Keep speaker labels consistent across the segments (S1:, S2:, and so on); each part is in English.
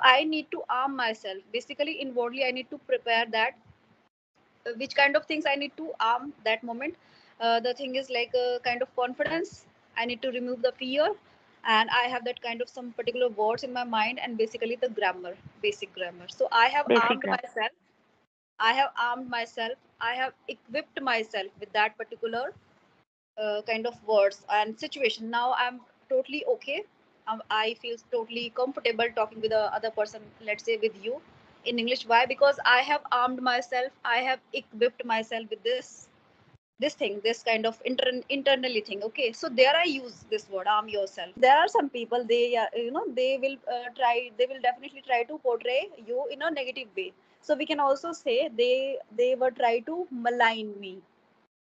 S1: I need to arm myself. Basically, inwardly, I need to prepare that which kind of things I need to arm that moment. The thing is like a kind of confidence. I need to remove the fear, and I have that kind of some particular words in my mind, and basically the grammar, basic grammar. So I have
S2: Basic
S1: armed
S2: grammar.
S1: myself. I have armed myself. I have equipped myself with that particular kind of words and situation. Now I'm totally okay. I feel totally comfortable talking with the other person, let's say with you, in English. Why? Because I have armed myself. I have equipped myself with this thing, this kind of internally thing. Okay, so there I use this word, arm yourself. There are some people, they they will they will definitely try to portray you in a negative way. So we can also say they were try to malign me.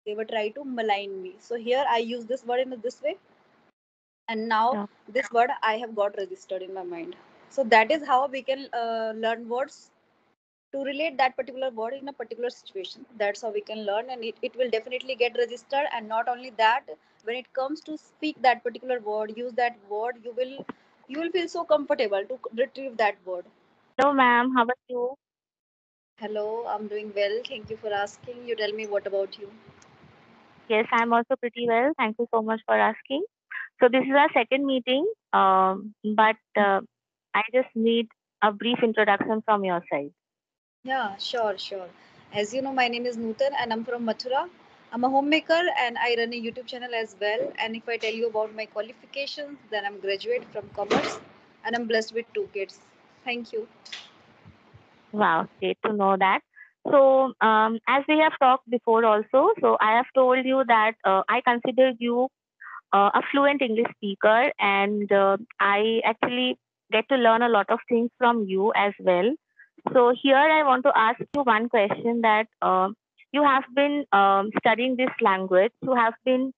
S1: They were try to malign me. So here I use this word in this way, and now
S2: Yeah.
S1: this word I have got registered in my mind. So that is how we can learn words to relate that particular word in a particular situation. That's how we can learn, and it will definitely get registered. And not only that, when it comes to speak that particular word, use that word, you will feel so comfortable to retrieve that word.
S2: Hello, ma'am. How are you?
S1: Hello, I'm doing well. Thank you for asking. You tell me, what about you?
S2: Yes, I'm also pretty well. Thank you so much for asking. So this is our second meeting, but I just need a brief introduction from your side.
S1: Yeah, sure, sure. As you know, my name is Nutan and I'm from Mathura. I'm a homemaker and I run a YouTube channel as well. And if I tell you about my qualifications, then I'm graduate from commerce and I'm blessed with two kids. Thank you.
S2: Wow, great to know that. So, as we have talked before also, so I have told you that I consider you a fluent English speaker, and I actually get to learn a lot of things from you as well. So, here I want to ask you one question that you have been studying this language, you have been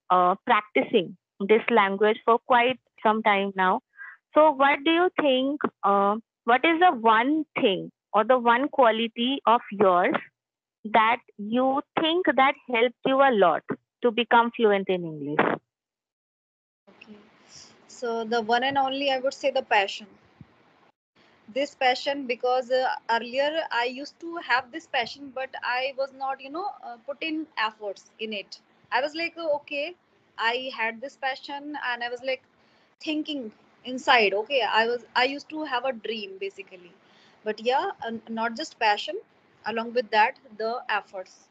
S2: practicing this language for quite some time now. So, what do you think? What is the one thing or the one quality of yours that you think that helped you a lot to become fluent in English?
S1: Okay. So the one and only, I would say, the passion. This passion, because earlier I used to have this passion, but I was not, put in efforts in it. I was like, okay, I had this passion, and I was like thinking inside, okay, I used to have a dream basically. But yeah, not just passion, along with that, the efforts,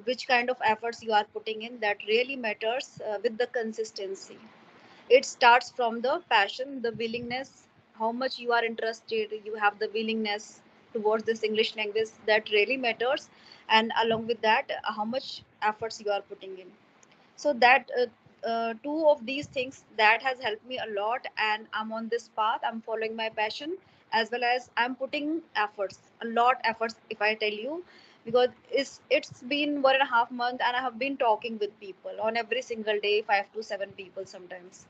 S1: which kind of efforts you are putting in, that really matters, with the consistency. It starts from the passion, the willingness, how much you are interested, you have the willingness towards this English language, that really matters. And along with that, how much efforts you are putting in. So that two of these things that has helped me a lot, and I'm on this path, I'm following my passion, as well as I'm putting efforts, a lot efforts, if I tell you. Because it's been 1.5 months, and I have been talking with people on every single day, 5 to 7 people sometimes,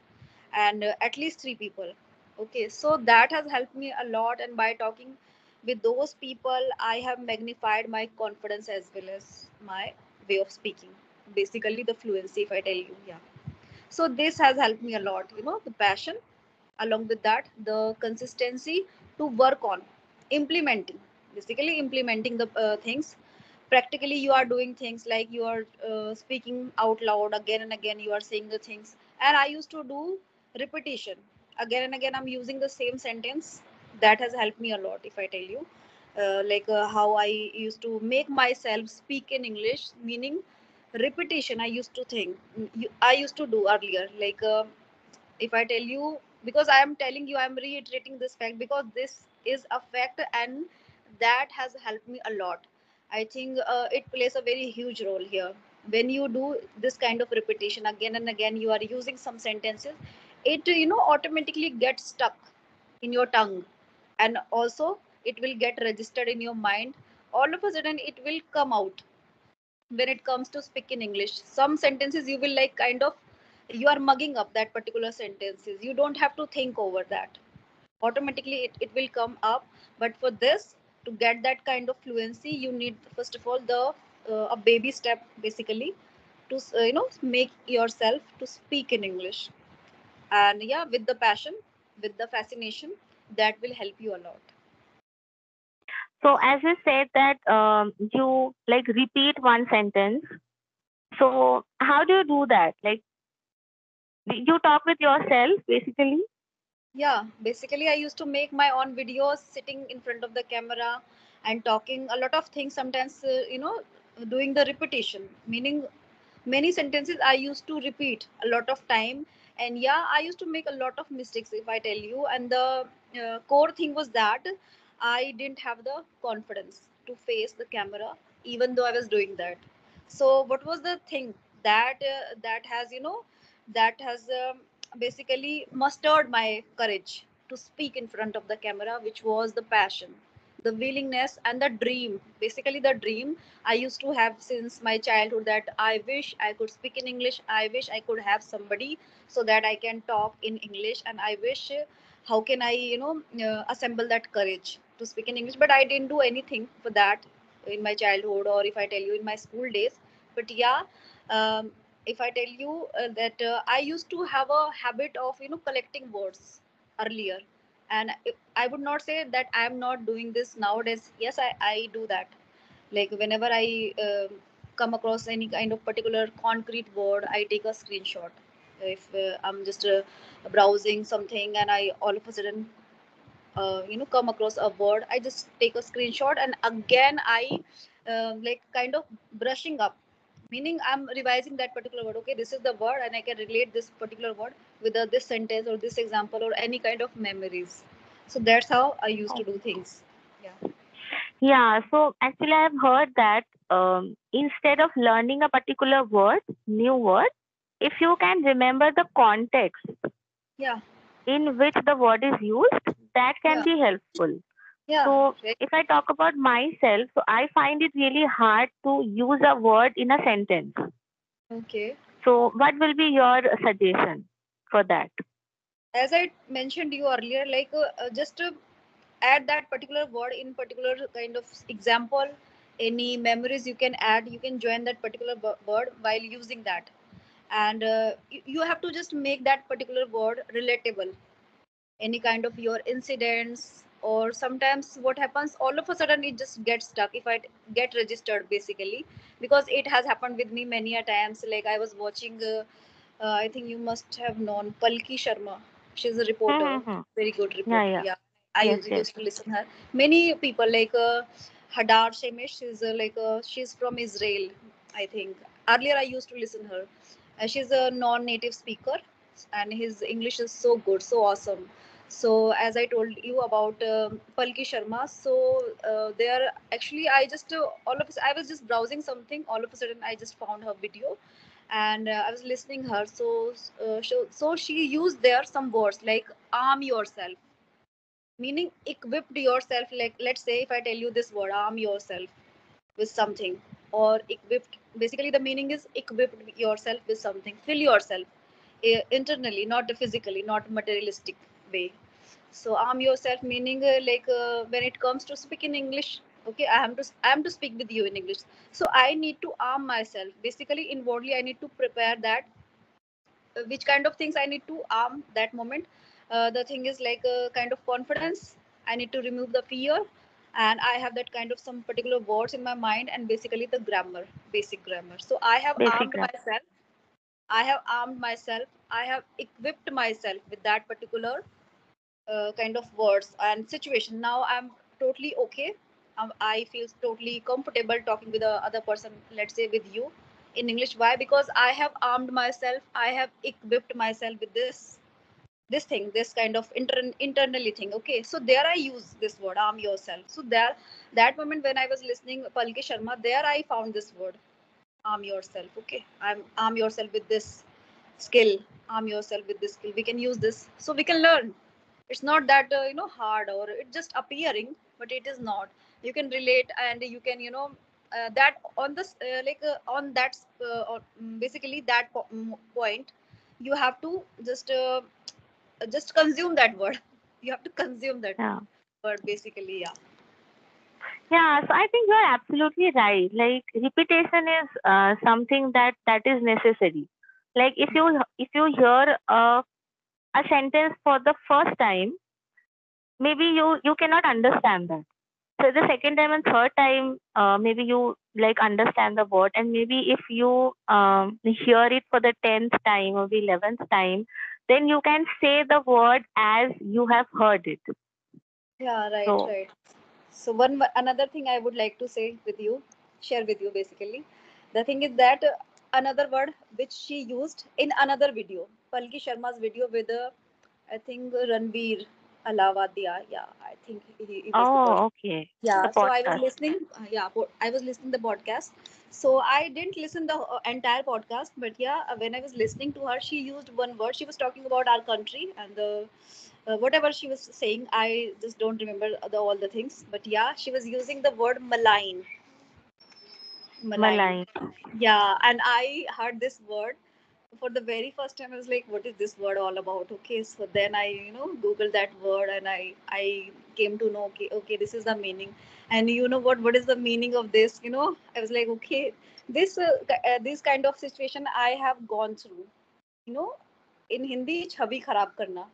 S1: and at least 3 people. Okay, so that has helped me a lot, and by talking with those people, I have magnified my confidence as well as my way of speaking, basically the fluency, if I tell you. Yeah, so this has helped me a lot, the passion, along with that, the consistency to work on implementing, basically implementing the things practically. You are doing things like you are speaking out loud again and again, you are saying the things. And I used to do repetition again and again, I'm using the same sentence. That has helped me a lot, if I tell you. How I used to make myself speak in English, meaning repetition. I used to think, I used to do earlier, if I tell you, because I am telling you, I am reiterating this fact because this is a fact, and that has helped me a lot. I think it plays a very huge role here. When you do this kind of repetition again and again, you are using some sentences, it automatically gets stuck in your tongue, and also it will get registered in your mind. All of a sudden it will come out. When it comes to speaking English, some sentences you will like kind of, you are mugging up that particular sentences, you don't have to think over that, automatically it will come up. But for this, to get that kind of fluency, you need first of all the a baby step, basically, to make yourself to speak in English. And yeah, with the passion, with the fascination, That will help you a lot.
S2: So as you said that you like repeat one sentence. So how do you do that? Like you talk with yourself basically.
S1: Yeah, basically, I used to make my own videos sitting in front of the camera and talking a lot of things. Sometimes, doing the repetition, meaning many sentences I used to repeat a lot of time. And yeah, I used to make a lot of mistakes, if I tell you. And the core thing was that I didn't have the confidence to face the camera, even though I was doing that. So, what was the thing that has that has basically mustered my courage to speak in front of the camera, which was the passion, the willingness, and the dream. Basically, the dream I used to have since my childhood, that I wish I could speak in English. I wish I could have somebody so that I can talk in English. And I wish, how can I, assemble that courage to speak in English? But I didn't do anything for that in my childhood, or if I tell you in my school days. But yeah, if I tell you that I used to have a habit of collecting words earlier, and I would not say that I am not doing this nowadays. Yes, I do that. Like whenever I come across any kind of particular concrete word, I take a screenshot. If I'm just browsing something and I all of a sudden come across a word, I just take a screenshot, and again I like kind of brushing up, meaning I'm revising that particular word. Okay, this is the word, and I can relate this particular word with this sentence or this example or any kind of memories. So that's how I used to do things. Yeah.
S2: Yeah, so actually I've heard that instead of learning a particular word, new word, if you can remember the context
S1: Yeah.
S2: in which the word is used, that can
S1: Yeah.
S2: be helpful.
S1: Yeah.
S2: So
S1: Right.
S2: if I talk about myself, so I find it really hard to use a word in a sentence.
S1: Okay.
S2: So what will be your suggestion for that?
S1: As I mentioned you earlier, like just add that particular word in particular kind of example. Any memories you can add, you can join that particular word while using that. And you have to just make that particular word relatable. Any kind of your incidents, or sometimes what happens, all of a sudden it just gets stuck if I get registered, basically. Because it has happened with me many a times. Like I was watching I think you must have known Palki Sharma. She's a reporter,
S2: Mm-hmm.
S1: very good
S2: Yeah,
S1: reporter.
S2: yeah.
S1: Yeah, I
S2: Yes, yes.
S1: used to listen her. Many people like Hadar Shemesh. She's she's from Israel, I think. Earlier, I used to listen her. She's a non-native speaker, and his English is so good, so awesome. So as I told you about Palki Sharma, so there actually I just I was just browsing something. All of a sudden, I just found her video, and I was listening her. So she used there some words like arm yourself, meaning equipped yourself. Like let's say if I tell you this word, arm yourself with something, or equipped. Basically, the meaning is equipped yourself with something. Fill yourself internally, not physically, not materialistic way. So arm yourself, meaning when it comes to speaking English. Okay, I am to speak with you in English. So I need to arm myself. Basically, inwardly, I need to prepare that which kind of things I need to arm that moment. The thing is like a kind of confidence. I need to remove the fear, and I have that kind of some particular words in my mind, and basically the grammar, basic grammar. So I have
S2: Basic
S1: armed
S2: grammar.
S1: myself. I have armed myself. I have equipped myself with that particular kind of words and situation. Now I'm totally okay. I feel totally comfortable talking with the other person, let's say with you, in English. Why? Because I have armed myself. I have equipped myself with this thing, this kind of internally thing. Okay, so there I use this word, arm yourself. So there, that moment when I was listening Palki Sharma, there I found this word, arm yourself. Okay, I'm arm yourself with this skill. Arm yourself with this skill. We can use this, so we can learn. It's not that hard, or it's just appearing, but it is not. You can relate, and you can that on this on that basically that point, you have to just consume that word. You have to consume that
S2: Yeah.
S1: word, basically. Yeah.
S2: Yeah, so I think you're absolutely right. Like repetition is something that is necessary. Like if you hear a sentence for the first time, maybe you cannot understand that. So the second time and third time, maybe you like understand the word, and maybe if you hear it for the 10th time or the 11th time, then you can say the word as you have heard it.
S1: Yeah, right,
S2: So,
S1: right. So another thing I would like to say with you, share with you basically, the thing is that another word which she used in another video, Palki Sharma's video with I think Ranveer Alawadia. Yeah, I think he was the person.
S2: oh, okay, the
S1: Yeah, so I was
S2: podcast.
S1: listening. I was listening the podcast. So I didn't listen the entire podcast, but yeah, when I was listening to her, she used one word. She was talking about our country and the whatever she was saying. I just don't remember all the things, but yeah, she was using the word malign, malign.
S2: Malai.
S1: Yeah, and I heard this word for the very first time. I was like, what is this word all about? Okay, so then I googled that word, and I came to know, okay, okay, this is the meaning. And you know what is the meaning of this? I was like, okay, this kind of situation I have gone through. you know in Hindi, chhabi kharab karna,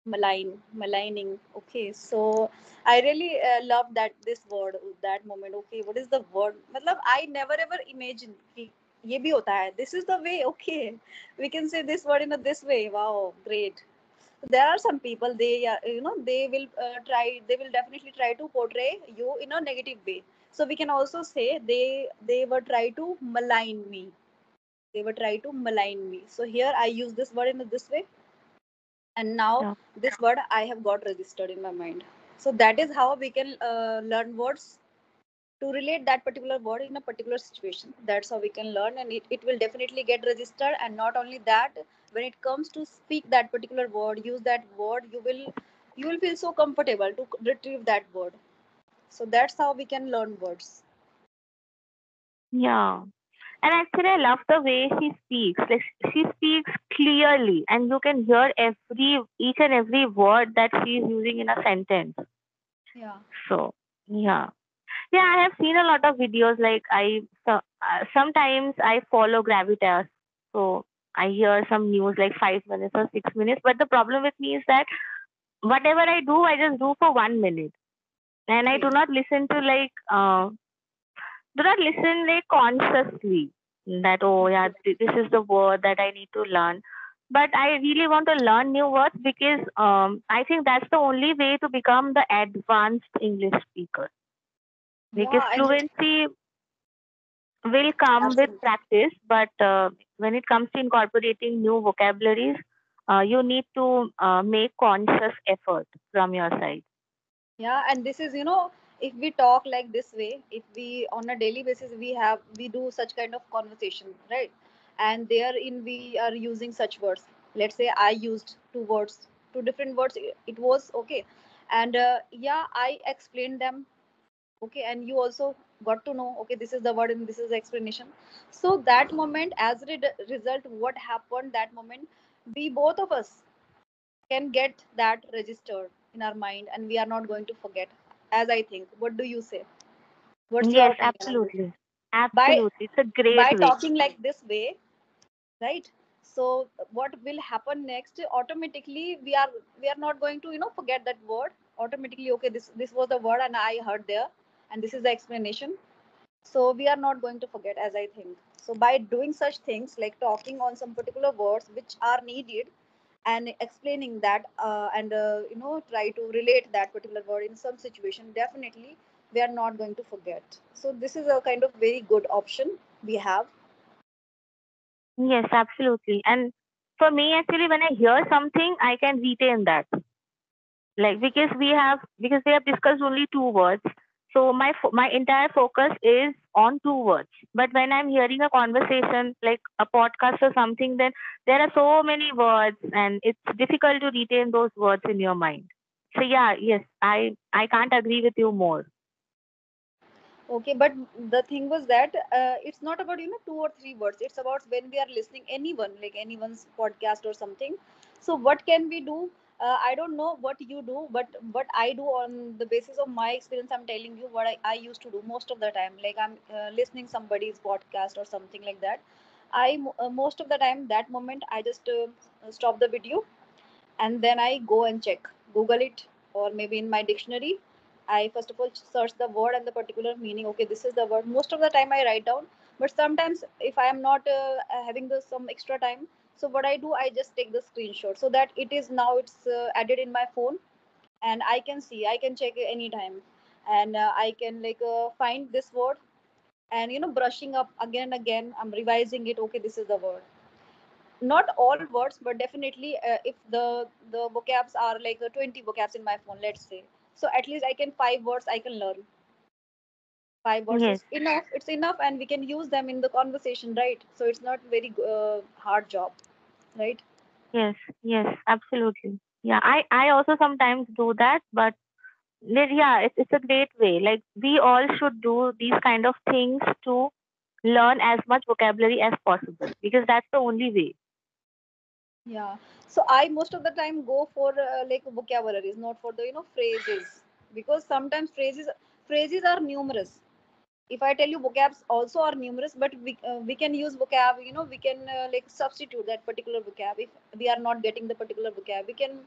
S1: maligning. Okay, so I really love that this word, that moment. Okay, what is the word? Matlab, I never ever imagined कि ये भी होता है. This is the way. Okay, we can say this word in a this way. Wow, great. There are some people, they will definitely try to portray you in a negative way. So we can also say they were try to malign me. They were try to malign me. So here I use this word in this way, and now
S2: Yeah.
S1: this word I have got registered in my mind. So that is how we can learn words to relate that particular word in a particular situation. That's how we can learn, and it will definitely get registered. And not only that, when it comes to speak that particular word, use that word, you will feel so comfortable to retrieve that word. So that's how we can learn words.
S2: Yeah. And actually, I love the way she speaks. Like she speaks clearly, and you can hear each and every word that she is using in a sentence.
S1: Yeah.
S2: So, yeah. Yeah, I have seen a lot of videos. Like sometimes I follow Gravitas, so I hear some news like 5 minutes or 6 minutes. But the problem with me is that whatever I do, I just do for 1 minute, and I
S1: Okay.
S2: do not listen like consciously that oh yeah this is the word that I need to learn. But I really want to learn new words because I think that's the only way to become the advanced English speaker. Because
S1: Yeah, and
S2: fluency will come with
S1: absolutely.
S2: practice, but when it comes to incorporating new vocabularies, you need to make conscious effort from your side.
S1: Yeah, and this is, if we talk like this way, if we on a daily basis we do such kind of conversation, right? And therein we are using such words. Let's say I used two words, two different words. It was okay, and yeah, I explained them. Okay, and you also got to know. Okay, this is the word and this is the explanation. So that moment, as a result, what happened that moment? We both of us can get that registered in our mind, and we are not going to forget, as I think. What do you say? What's your
S2: Yes,
S1: opinion on this?
S2: absolutely.
S1: by
S2: Absolutely. It's a great
S1: by
S2: way.
S1: talking like this way, right? So what will happen next? Automatically we are not going to forget that word. Automatically, okay, this was the word and I heard there, and this is the explanation. So we are not going to forget, as I think. So by doing such things like talking on some particular words which are needed, and explaining that, and try to relate that particular word in some situation, definitely we are not going to forget. So this is a kind of very good option we have.
S2: Yes, absolutely. And for me, actually, when I hear something, I can retain that. Like because we have discussed only two words, so my entire focus is on two words. But when I'm hearing a conversation, like a podcast or something, then there are so many words, and it's difficult to retain those words in your mind. So yeah, yes, I can't agree with you more.
S1: Okay, but the thing was that it's not about two or three words. It's about when we are listening anyone, like anyone's podcast or something. So what can we do? I don't know what you do, but what I do on the basis of my experience, I'm telling you what I used to do most of the time. Like I'm listening somebody's podcast or something like that. Most of the time, that moment I just stop the video, and then I go and check, Google it, or maybe in my dictionary. I first of all search the word and the particular meaning. Okay, this is the word. Most of the time I write down, but sometimes if I am not having some extra time, so what I do, I just take the screenshot so that it is now it's added in my phone, and I can see, I can check anytime, and I can find this word, and brushing up again and again, I'm revising it. Okay, this is the word. Not all words, but definitely if the vocabs are 20 vocabs in my phone, let's say, so at least I can 5 words I can learn. 5 words
S2: Yes,
S1: is enough, it's enough, and we can use them in the conversation, right? So it's not very hard job, right?
S2: yes, yes, absolutely. Yeah, I also sometimes do that, but yeah, it's a great way. Like we all should do these kind of things to learn as much vocabulary as possible because that's the only way.
S1: Yeah, so I most of the time go for vocabularies, not for the phrases, because sometimes phrases are numerous. If I tell you vocabs also are numerous, but we can use vocab, we can substitute that particular vocab. If we are not getting the particular vocab, we can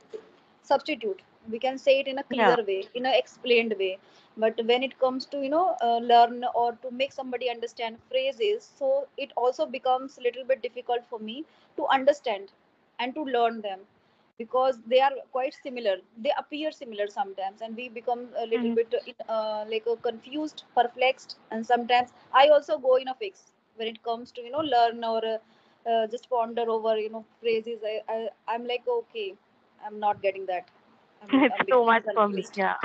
S1: substitute, we can say it in a
S2: Yeah.
S1: clear way, in a explained way. But when it comes to learn or to make somebody understand phrases, so it also becomes a little bit difficult for me to understand and to learn them, because they are quite similar, they appear similar sometimes, and we become a little
S2: Mhm.
S1: bit confused, perplexed, and sometimes I also go in a fix when it comes to learn or just ponder over phrases. I'm like, okay, I'm not getting that.
S2: It's
S1: I'm
S2: too
S1: becoming
S2: much for me.
S1: confused.
S2: Yeah.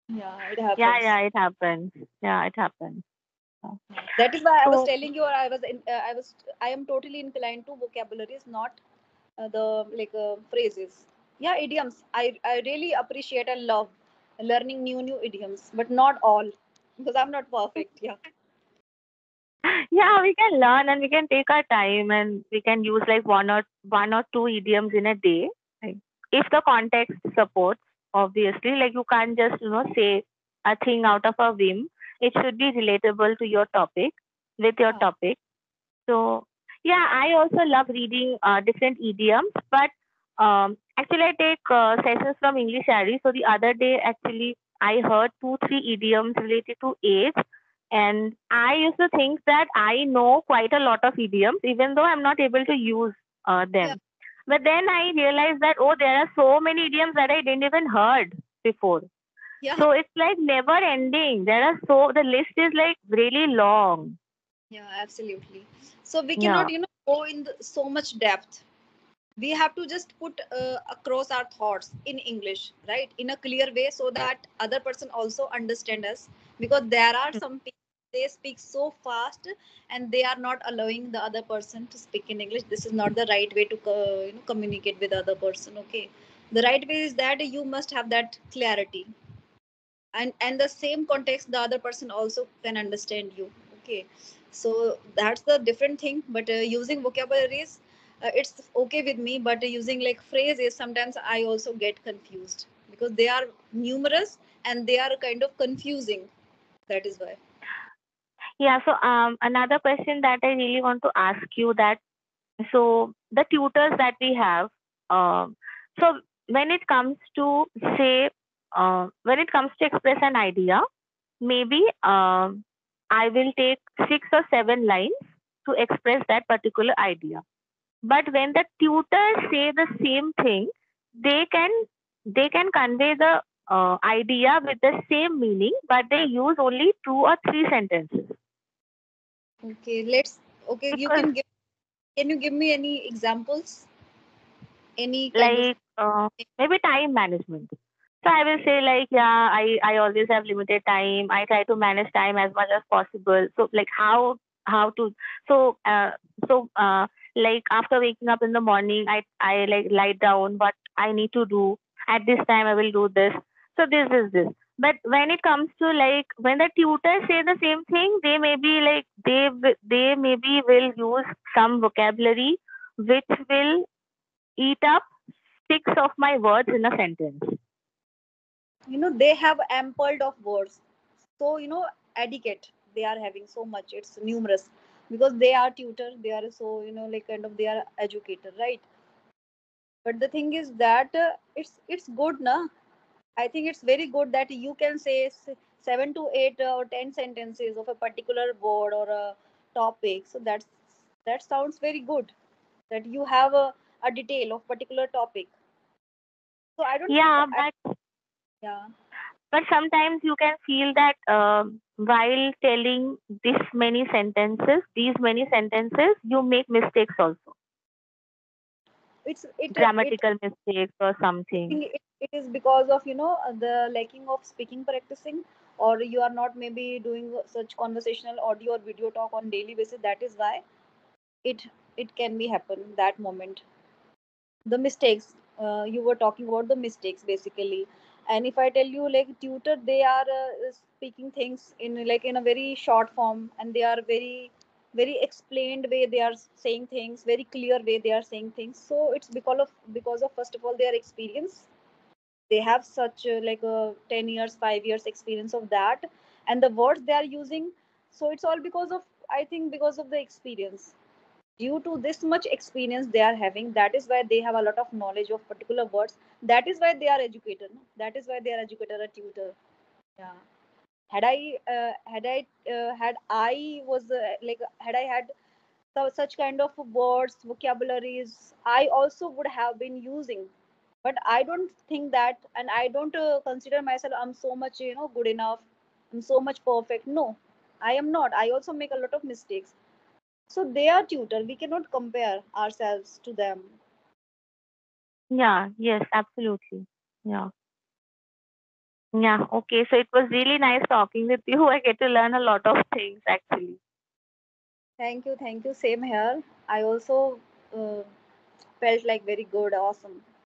S1: Yeah, it
S2: Yeah,
S1: happens.
S2: yeah, it happens. Yeah, it happens. Yeah.
S1: That is why I was
S2: So,
S1: telling you, or I am totally inclined to vocabularies, not the phrases. Yeah, idioms. I really appreciate and love learning new idioms, but not all, because I'm not perfect. Yeah.
S2: yeah, we can learn and we can take our time and we can use like one or two idioms in a day. Like, if the context supports, obviously, like you can't just say a thing out of a whim. It should be relatable to your topic, with your
S1: Yeah.
S2: topic. So yeah, I also love reading different idioms, but actually I take sessions from Englishyaari. So the other day, actually, I heard two, three idioms related to age, and I used to think that I know quite a lot of idioms, even though I'm not able to use
S1: Yeah.
S2: them. But then I realized that oh, there are so many idioms that I didn't even heard before.
S1: Yeah.
S2: So it's like never ending. There are so the list is like really long.
S1: Yeah, absolutely. So we cannot
S2: Yeah.
S1: go in so much depth. We have to just put across our thoughts in English, right, in a clear way, so that other person also understand us, because there are some people, they speak so fast, and they are not allowing the other person to speak in English. This is not the right way to communicate with the other person. Okay, the right way is that you must have that clarity, and the same context the other person also can understand you. Okay, so that's the different thing. But using vocabularies, it's okay with me, but using phrases, sometimes I also get confused, because they are numerous and they are kind of confusing. That is why.
S2: Yeah, so another question that I really want to ask you that so the tutors that we have, so when it comes to say when it comes to express an idea, maybe I will take 6 or 7 lines to express that particular idea. But when the tutors say the same thing, they can they can convey the idea with the same meaning, but they use only 2 or 3 sentences
S1: Okay, let's. Okay, you
S2: because
S1: can you give me any examples, any kind of.
S2: like maybe time management. So I will say like yeah, I always have limited time. I try to manage time as much as possible. So like how to so so like after waking up in the morning, I like write down what I need to do. At this time I will do this. So this is this. But when it comes to like when the tutors say the same thing, they may be like they maybe will use some vocabulary which will eat up 6 of my words in a sentence.
S1: They have ample of words, so etiquette they are having so much, it's numerous, because they are tutor, they are so kind of, they are educator, right? But the thing is that it's good na, I think it's very good that you can say 7 to 8 or 10 sentences of a particular word or a topic. So that sounds very good. That you have a detail of particular topic. So I don't think.
S2: Yeah,
S1: Yeah,
S2: but sometimes you can feel that while telling these many sentences, you make mistakes also,
S1: it's it.
S2: grammatical mistakes or
S1: I
S2: something.
S1: think it is because of the lacking of speaking practicing, or you are not maybe doing such conversational audio or video talk on daily basis. That is why it it can be happen that moment. The mistakes, you were talking about the mistakes basically. And if I tell you, like tutor, they are speaking things in like in a very short form, and they are very explained way they are saying things, very clear way they are saying things. So it's because of first of all their experience. They have such like a 10 years 5 years experience of that, and the words they are using. So it's all because of, I think, because of the experience. Due to this much experience they are having, that is why they have a lot of knowledge of particular words. That is why they are educated, no? That is why they are educated, a tutor. Yeah. Had I was like had I had such kind of words, vocabularies, I also would have been using. But I don't think that, and I don't consider myself I'm so much good enough, I'm so much perfect. No, I am not. I also make a lot of mistakes. So they are tutor, we cannot compare ourselves to them.
S2: Yeah, yes, absolutely. Yeah. Yeah, okay. So it was really nice talking with you. I get to learn a lot of things actually.
S1: Thank you, same here. I also uh, felt like very good, awesome.